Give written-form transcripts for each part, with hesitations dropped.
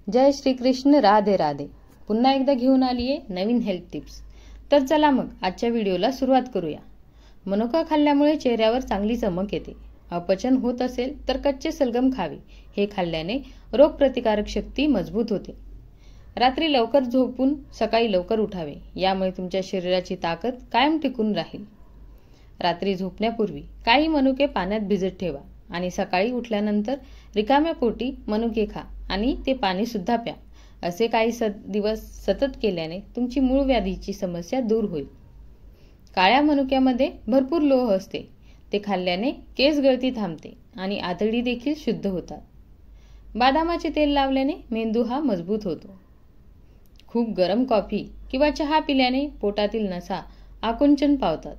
जय श्रीकृष्ण, राधे राधे. पुन्हा एकदा घेऊन आली आहे नवीन हेल्थ टिप्स. तर चला मग आजच्या व्हिडिओला सुरुवात करूया. मनुका खाल्ल्यामुळे चेहऱ्यावर चांगली चमक येते. अपचन होत असेल तर कच्चे सलगम खावे. हे खाल्ल्याने रोगप्रतिकारक शक्ती मजबूत होते. रात्री लवकर झोपून सकाळी लवकर उठावे. यामुळे तुमच्या शरीराची ताकद कायम टिकून राहील. रात्री झोपण्यापूर्वी काही मनुके पाण्यात भिजत ठेवा आणि सकाळी उठल्यानंतर रिकाम्या पोटी मनुके खा आणि ते पाणी सुद्धा प्या. असे काही दिवस सतत केल्याने तुमची मूळ व्याधीची समस्या दूर होईल. काळ्या मनुक्यामध्ये भरपूर लोह असते. ते खाल्ल्याने केस गळती थांबते आणि आतडी देखील शुद्ध होतात. बदामाचे तेल लावल्याने मेंदू हा मजबूत होतो. खूप गरम कॉफी किंवा चहा पिल्याने पोटातील नसा आकुंचन पावतात.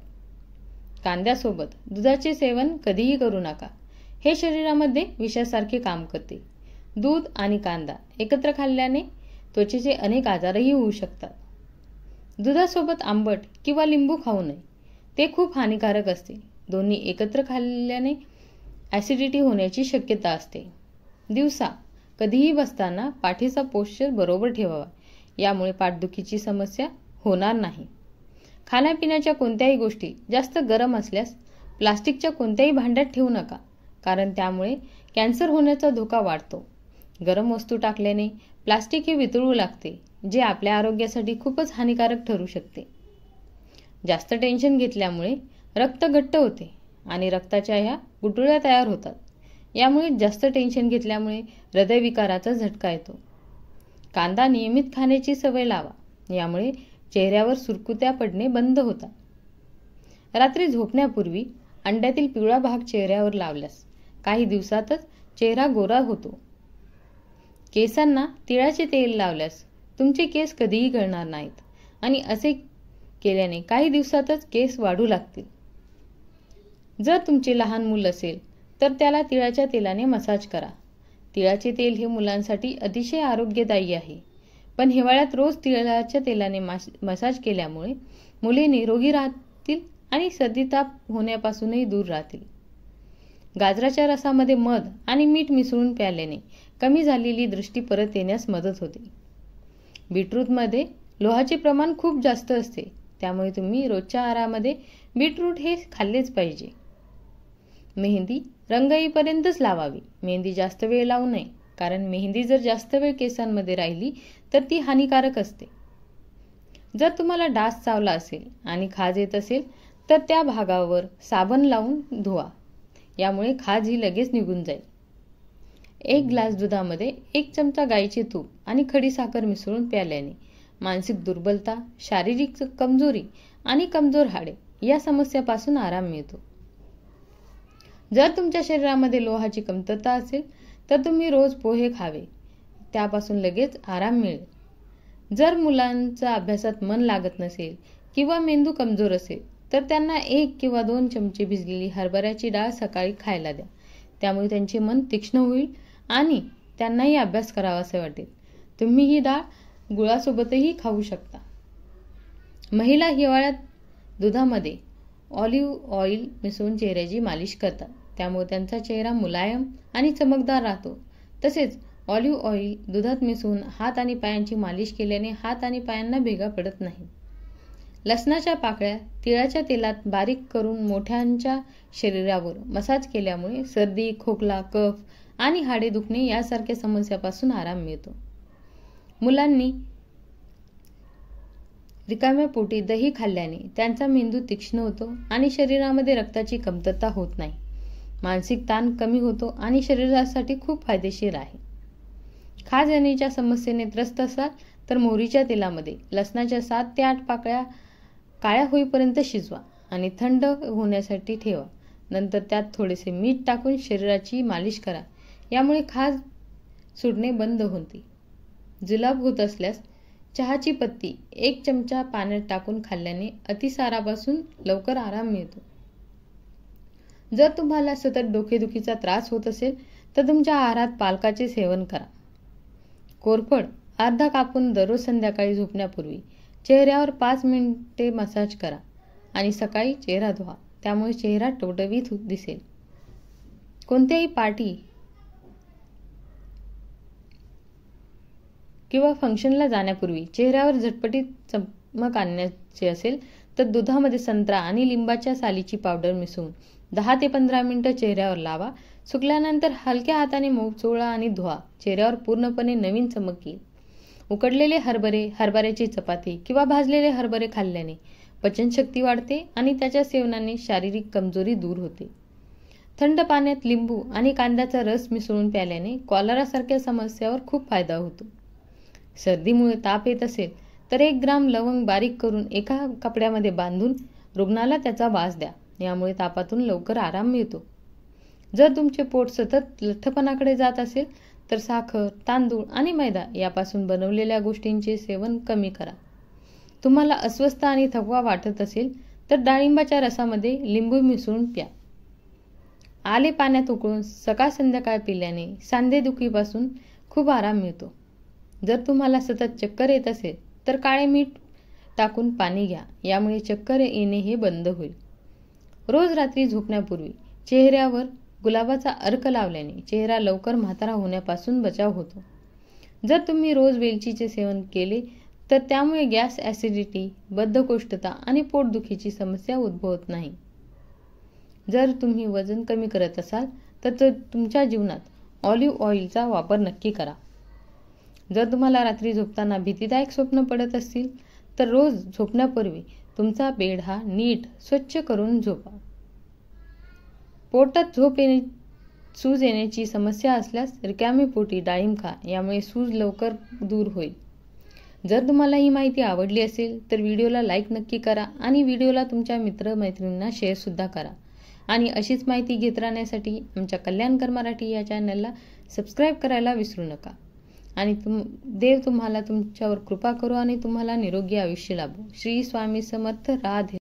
कांद्यासोबत दुधाचे सेवन कधीही करू नका. हे शरीरामध्ये विषासारखे काम करते. दूध आणि कांदा एकत्र खाल्ल्याने त्वचेचे अनेक आजारही होऊ शकतात. दुधासोबत आंबट किंवा लिंबू खाऊ नये. ते खूप हानिकारक असते. दोन्ही एकत्र खाल्ल्याने ॲसिडिटी होण्याची शक्यता असते. दिवसा कधीही बसताना पाठीचा पोश्चर बरोबर ठेवावा. यामुळे पाठदुखीची समस्या होणार नाही. खाण्यापिण्याच्या कोणत्याही गोष्टी जास्त गरम असल्यास प्लास्टिकच्या कोणत्याही भांड्यात ठेवू नका, कारण त्यामुळे कॅन्सर होण्याचा धोका वाढतो. गरम वस्तू टाकल्याने प्लास्टिक हे वितळू लागते, जे आपल्या आरोग्यासाठी खूपच हानिकारक ठरू शकते. जास्त टेन्शन घेतल्यामुळे रक्त घट्ट होते आणि रक्ताच्या ह्या गुठळ्या तयार होतात. यामुळे जास्त टेन्शन घेतल्यामुळे हृदयविकाराचा झटका येतो. कांदा नियमित खाण्याची सवय लावा. यामुळे चेहऱ्यावर सुरकुत्या पडणे बंद होतात. रात्री झोपण्यापूर्वी अंड्यातील पिवळा भाग चेहऱ्यावर लावल्यास काही दिवसातच चेहरा गोरा होतो. केसांना तिळाचे तेल लावल्यास तुमचे केस कधीही गळणार नाहीत आणि असे केल्याने काही दिवसातच केस वाढू लागतील. जर तुमचे लहान मूल असेल तर त्याला तिळाच्या तेलाने मसाज करा. तिळाचे तेल हे मुलांसाठी अतिशय आरोग्यदायी आहे. पण हिवाळ्यात रोज तिळाच्या तेलाने मसाज केल्यामुळे मुले निरोगी राहतील आणि सर्दीताप होण्यापासूनही दूर राहतील. गाजराच्या रसामध्ये मध आणि मीठ मिसळून प्यायल्याने कमी झालेली दृष्टी परत येण्यास मदत होते. बीटरूटमध्ये लोहाचे प्रमाण खूप जास्त असते. त्यामुळे तुम्ही रोजच्या आहारामध्ये बीटरूट हे खाल्लेच पाहिजे. मेहंदी रंग येईपर्यंतच लावावी. मेहंदी जास्त वेळ लावू नये, कारण मेहंदी जर जास्त वेळ केसांमध्ये राहिली तर ती हानिकारक असते. जर तुम्हाला डास चावला असेल आणि खाज येत असेल तर त्या भागावर साबण लावून धुवा. यामुळे खाज ही लगेच निघून जाईल. 1 ग्लास दुधामध्ये 1 चमचा गाईचे तूप आणि खडीसाखर मिसळून प्यायल्याने मानसिक दुर्बलता, शारीरिक कमजोरी आणि कमजोर हाडे या समस्यापासून आराम मिळतो. जर तुमच्या शरीरामध्ये लोहाची कमतरता असेल तर तुम्ही रोज पोहे खावे. त्यापासून लगेच आराम मिळेल. जर मुलांचा अभ्यासात मन लागत नसेल किंवा मेंदू कमजोर असेल तर त्यांना 1 किंवा 2 चमचे भिजलेली हरभऱ्याची डाळ सकाळी खायला द्या. त्यामुळे त्यांचे मन तीक्ष्ण होईल आणि त्यांनाही अभ्यास करावासे वाटेल. तुम्ही ही डाळ गुळासोबतही खाऊ शकता. महिला हिवाळ्यात दुधामध्ये ऑलिव्ह ऑइल मिसळून चेहऱ्याची मालिश करतात. त्यामुळे त्यांचा चेहरा मुलायम आणि चमकदार राहतो. तसेच ऑलिव्ह ऑइल दुधात मिसळून हात आणि पायांची मालिश केल्याने हात आणि पायांना भेगा पडत नाही. लसणाच्या पाकळ्या तिळाच्या तेलात बारीक करून मोठ्यांच्या शरीरावर मसाज केल्यामुळे सर्दी, खोकला, कफ आणि हाडे दुखणे यासारख्या समस्यापासून आराम मिळतो. मुलांनी रिकाम्या पोटी दही खाल्ल्याने त्यांचा मेंदू तीक्ष्ण होतो आणि शरीरामध्ये रक्ताची कमतरता होत नाही. मानसिक ताण कमी होतो आणि शरीरासाठी खूप फायदेशीर आहे. खाज येण्याच्या समस्येने त्रस्त असाल तर मोहरीच्या तेलामध्ये लसणाच्या 7 ते 8 पाकळ्या काळ्या होईपर्यंत शिजवा आणि थंड होण्यासाठी ठेवा. नंतर त्यात थोडेसे मीठ टाकून शरीराची मालिश करा. यामुळे खाज सुटणे बंद होते. जुलाब होत असल्यास चहाची पत्ती 1 चमचा पाण्यात टाकून खाल्ल्याने अतिसारापासून लवकर आराम मिळतो. जर तुम्हाला सतत डोकेदुखीचा त्रास होत असेल तर तुमच्या आहारात पालकाचे सेवन करा. कोरफड अर्धा कापून दररोज संध्याकाळी झोपण्यापूर्वी चेहऱ्यावर 5 मिनिटे मसाज करा आणि सकाळी चेहरा धुवा. त्यामुळे चेहरा टवटवीत दिसेल. कोणत्याही पार्टी किंवा फंक्शनला जाण्यापूर्वी चेहऱ्यावर झटपटीत चमक आणण्याचे असेल तर दुधामध्ये संत्रा आणि लिंबाच्या सालीची पावडर मिसळून 10 ते 15 मिनिटं चेहऱ्यावर लावा. सुकल्यानंतर हलक्या हाताने मऊ चोळा आणि धुवा. चेहऱ्यावर पूर्णपणे नवीन चमक येईल. उकडलेले हरभरे, हरभऱ्याची चपाती किंवा भाजलेले हरभरे खाल्ल्याने पचनशक्ती वाढते आणि त्याच्या सेवनाने शारीरिक कमजोरी दूर होते. थंड पाण्यात लिंबू आणि कांद्याचा रस मिसळून प्यायल्याने कॉलरासारख्या समस्यावर खूप फायदा होतो. सर्दीमुळे ताप येत असेल तर 1 ग्राम लवंग बारीक करून एका कपड्यामध्ये बांधून रुग्णाला त्याचा वास द्या. यामुळे तापातून लवकर आराम मिळतो. जर तुमचे पोट सतत लठ्ठपणाकडे जात असेल तर साखर, तांदूळ आणि मैदा यापासून बनवलेल्या गोष्टींचे सेवन कमी करा. तुम्हाला अस्वस्थ आणि थकवा वाटत असेल तर डाळिंबाच्या रसामध्ये लिंबू मिसळून प्या. आले पाण्यात उकळून सकाळ संध्याकाळ पिल्याने सांधेदुखीपासून खूप आराम मिळतो. जर तुम्हाला सतत चक्कर येत असेल तर काळे मीठ टाकून पाणी घ्या. यामुळे चक्कर येणे हे बंद होईल. रोज रात्री झोपण्यापूर्वी चेहऱ्यावर गुलाबाचा अर्क लावल्याने चेहरा लवकर म्हातारा होण्यापासून बचाव होतो. जर तुम्ही रोज वेलचीचे सेवन केले तर त्यामुळे गॅस, ॲसिडिटी, बद्धकोष्ठता आणि पोटदुखीची समस्या उद्भवत नाही. जर तुम्ही वजन कमी करत असाल तर तुमच्या जीवनात ऑलिव्ह ऑइलचा वापर नक्की करा. जर तुम्हाला रात्री झोपताना भीतीदायक स्वप्न पडत असतील तर रोज झोपण्यापूर्वी तुमचा बेड हा नीट स्वच्छ करून झोपा. पोटात सूज येण्याची समस्या असल्यास रिकामे पोटी डाळिंब खा. यामुळे सूज लवकर दूर होईल. जर तुम्हाला ही माहिती आवडली असेल तर व्हिडिओला लाईक नक्की करा आणि व्हिडिओला तुमच्या मित्रमैत्रिणींना शेअर सुद्धा करा. आणि अशीच माहिती घेत राहण्यासाठी आमच्या कल्याणकर मराठी या चॅनलला सबस्क्राईब करायला विसरू नका. आणि देव तुम्हाला तुमच्यावर कृपा करो आणि तुम्हाला निरोगी आयुष्य लाभो. श्री स्वामी समर्थ. राधे.